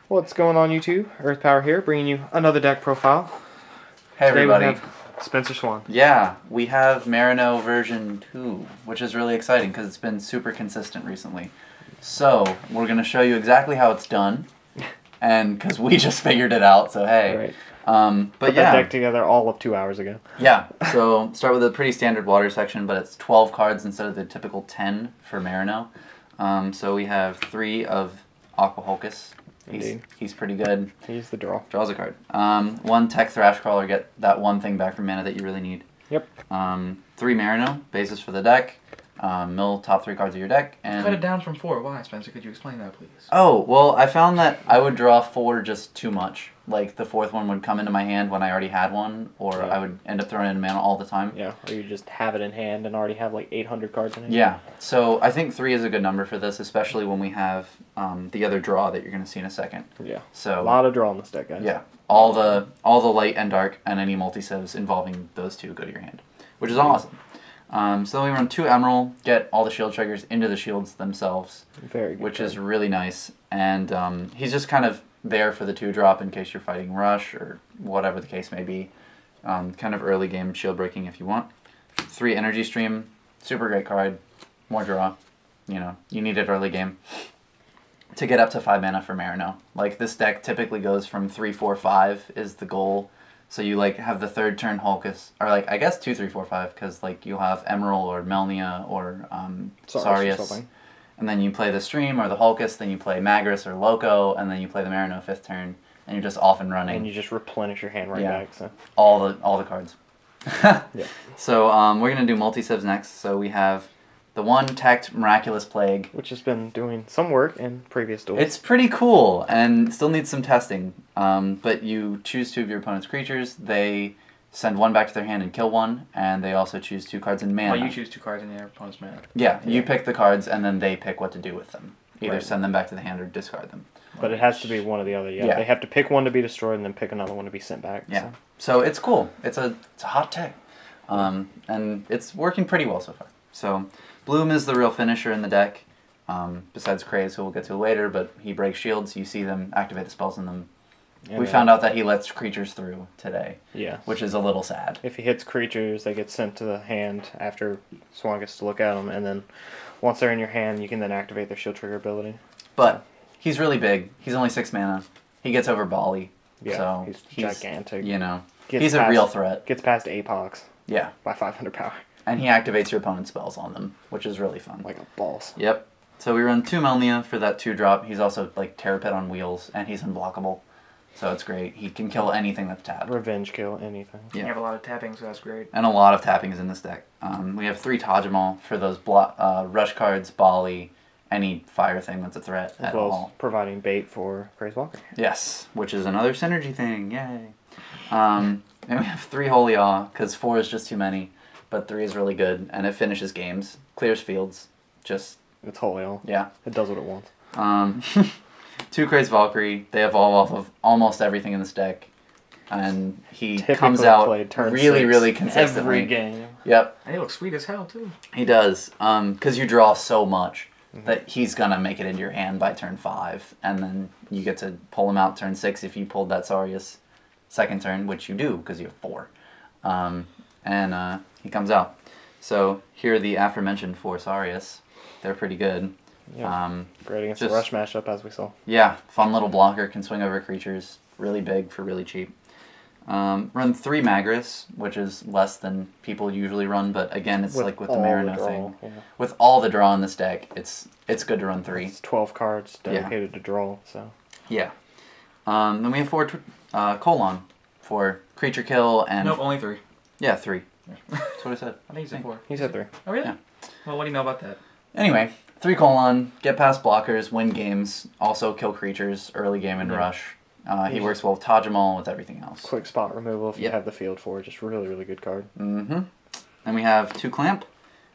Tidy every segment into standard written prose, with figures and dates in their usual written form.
What's going on, YouTube? Earth Power here, bringing you another deck profile. Hey Today everybody. we have Spencer Swan. Yeah, we have Marino version 2, which is really exciting because it's been super consistent recently. So, we're going to show you exactly how it's done, and because we just figured it out, so hey. Right. But Put yeah. that deck together all of 2 hours ago. Yeah, so start with a pretty standard water section, but it's 12 cards instead of the typical 10 for Marino. So we have 3 of Aqua Hulcus. He's pretty good. He's the draw. Draws a card. 1 Tech Thrah Crawler, get that one thing back from mana that you really need. Yep. 3 Marino, basis for the deck. Mill top 3 cards of your deck. And cut it down from 4. Why, Spencer? Could you explain that, please? Oh, well, I found that I would draw 4 just too much. Like, the 4th one would come into my hand when I already had one, or Yeah. I would end up throwing it in mana all the time. Yeah, or you just have it in hand and already have like 800 cards in it. Yeah, so I think 3 is a good number for this, especially when we have the other draw that you're going to see in a second. Yeah. So A lot of draw in this deck, guys. yeah, all the light and dark and any multi-civs involving those 2 go to your hand, which is awesome. So we run 2 Emeral, get all the shield triggers into the shields themselves, Very good. which is really nice. And he's just kind of there for the 2-drop in case you're fighting rush or whatever the case may be. Kind of early game shield breaking if you want. 3 Energy Stream, super great card, more draw. You know, you need it early game. To get up to 5 mana for Marino. Like, this deck typically goes from 3, 4, 5 is the goal. So you, like, have the 3rd turn Hulcus, or, like, I guess 2, 3, 4, 5, because, like, you'll have Emeral or Melnia or Sarius. Or something. And then you play the Stream or the Hulcus, then you play Magris or Loco, and then you play the Marino 5th turn, and you're just off and running. And you just replenish your hand right back. So All the cards. yeah. So we're going to do multi-civs next. So we have the 1 teched Miraculous Plague. Which has been doing some work in previous duels. It's pretty cool and still needs some testing. But you choose 2 of your opponent's creatures. They send 1 back to their hand and kill 1, and they also choose 2 cards in mana. Oh, you choose 2 cards in your opponent's mana. Yeah, you pick the cards, and then they pick what to do with them. Either Right. send them back to the hand or discard them. But it has to be one or the other. Yeah. Yeah. They have to pick one to be destroyed and then pick another one to be sent back. Yeah. So it's cool. It's a hot tech. And it's working pretty well so far. So Bluum is the real finisher in the deck, besides Craze, who we'll get to later, but he breaks shields, you see them, activate the spells in them. And We found out that he lets creatures through today, Yeah. which is a little sad. If he hits creatures, they get sent to the hand after Swan gets to look at them, and then once they're in your hand, you can then activate their shield trigger ability. But he's really big. He's only 6 mana. He gets over Bali. Yeah, So he's gigantic. You know, Gets he's a past- real threat. Gets past Apox Yeah. by 500 power. And he activates your opponent's spells on them, which is really fun. Like a boss. Yep. So we run 2 Melnia for that 2-drop. He's also like Terrapit on wheels, and he's unblockable. So it's great. He can kill anything that's tapped. Revenge kill, anything. Yeah. You have a lot of tapping, so that's great. And a lot of tappings in this deck. We have 3 Tajimal for those rush cards, Bali, any fire thing that's a threat As at well all. as providing bait for Craze Walker. Yes, which is another synergy thing. Yay. And we have 3 Holy Awe, because 4 is just too many. But 3 is really good, and it finishes games. Clears fields. Just, It's holy all. yeah. It does what it wants. 2 Craze Valkyrie. They evolve off of almost everything in this deck. And he Typically comes out played turn really, 6 really consistently. every game. Yep, And he looks sweet as hell, too. he does. Because you draw so much that he's going to make it into your hand by turn 5. And then you get to pull him out turn 6 if you pulled that Sarius 2nd turn, which you do because you have 4. And he comes out. So here are the aforementioned 4 Sarius. They're pretty good. Yeah. Great against just- the rush matchup, as we saw. Yeah, fun little blocker, can swing over creatures, really big for really cheap. Run 3 Magris, which is less than people usually run, but again, it's like with the all Marino draw, thing. Yeah. With all the draw in this deck, it's good to run 3. It's 12 cards dedicated to draw, so. Yeah. Then we have 4 Kolon for creature kill and... Nope, only 3. Yeah, 3. That's what I said. I think he said 4. He said 3. Oh, really? Yeah. Well, what do you know about that? Anyway, 3 Kolon, get past blockers, win games, also kill creatures, early game and Yeah. rush. He works well with Tajimal, with everything else. Quick spot removal if you Yep. have the field for it. Just really, really good card. Mm-hmm. Then we have 2 Clamp,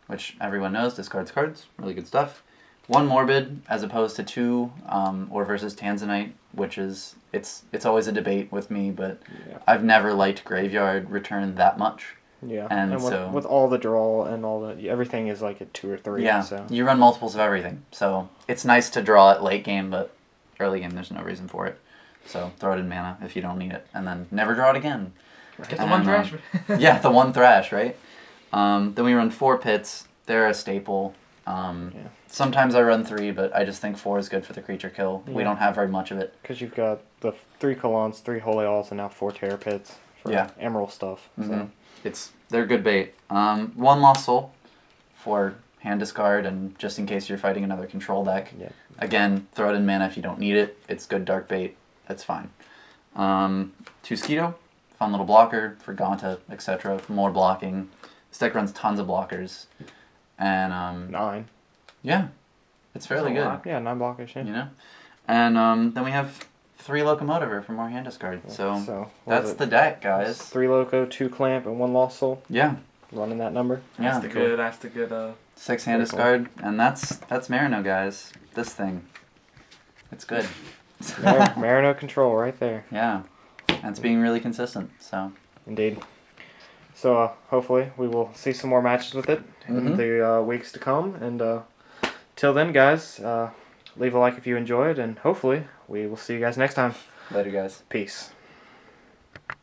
which everyone knows discards cards. Really good stuff. 1 Morbid, as opposed to 2, or versus Tanzanite, which is it's always a debate with me, but Yeah. I've never liked Graveyard Return that much. Yeah. And with, so- with all the draw and all the everything is like at 2 or 3. Yeah, So you run multiples of everything, so it's nice to draw it late game, but early game, there's no reason for it. So throw it in mana if you don't need it, and then never draw it again. Get the one And, thrash. Yeah, the one thrash, right? Then we run 4 pits. They're a staple. Sometimes I run 3, but I just think 4 is good for the creature kill. We Yeah. don't have very much of it. Because you've got the 3 Kolons, 3 Holy Alls, and now 4 Terror Pits for Yeah. Emeral stuff. Mhm. They're good bait. 1 Lost Soul for hand discard and just in case you're fighting another control deck. Yeah. Again, throw it in mana if you don't need it. It's good dark bait. That's fine. 2 Squito, fun little blocker for Gauntlet, etc. More blocking. This deck runs tons of blockers. And 9. yeah, it's fairly That's a good. lot. Yeah, 9 blockers, yeah. You know? And then we have 3 Locomotiver for more hand discard. Yeah, So what that's was it? the deck, guys. 3 Loco, 2 Clamp, and 1 Lost Soul. Yeah. Running that number. Yeah. That's the good 6 hand Very cool. discard, and that's Marino, guys. This thing, it's good. Marino Control right there. Yeah, and it's being really consistent. So Indeed. So hopefully we will see some more matches with it in Mhm. the weeks to come. And till then, guys, leave a like if you enjoyed, and hopefully we will see you guys next time. later, guys. Peace.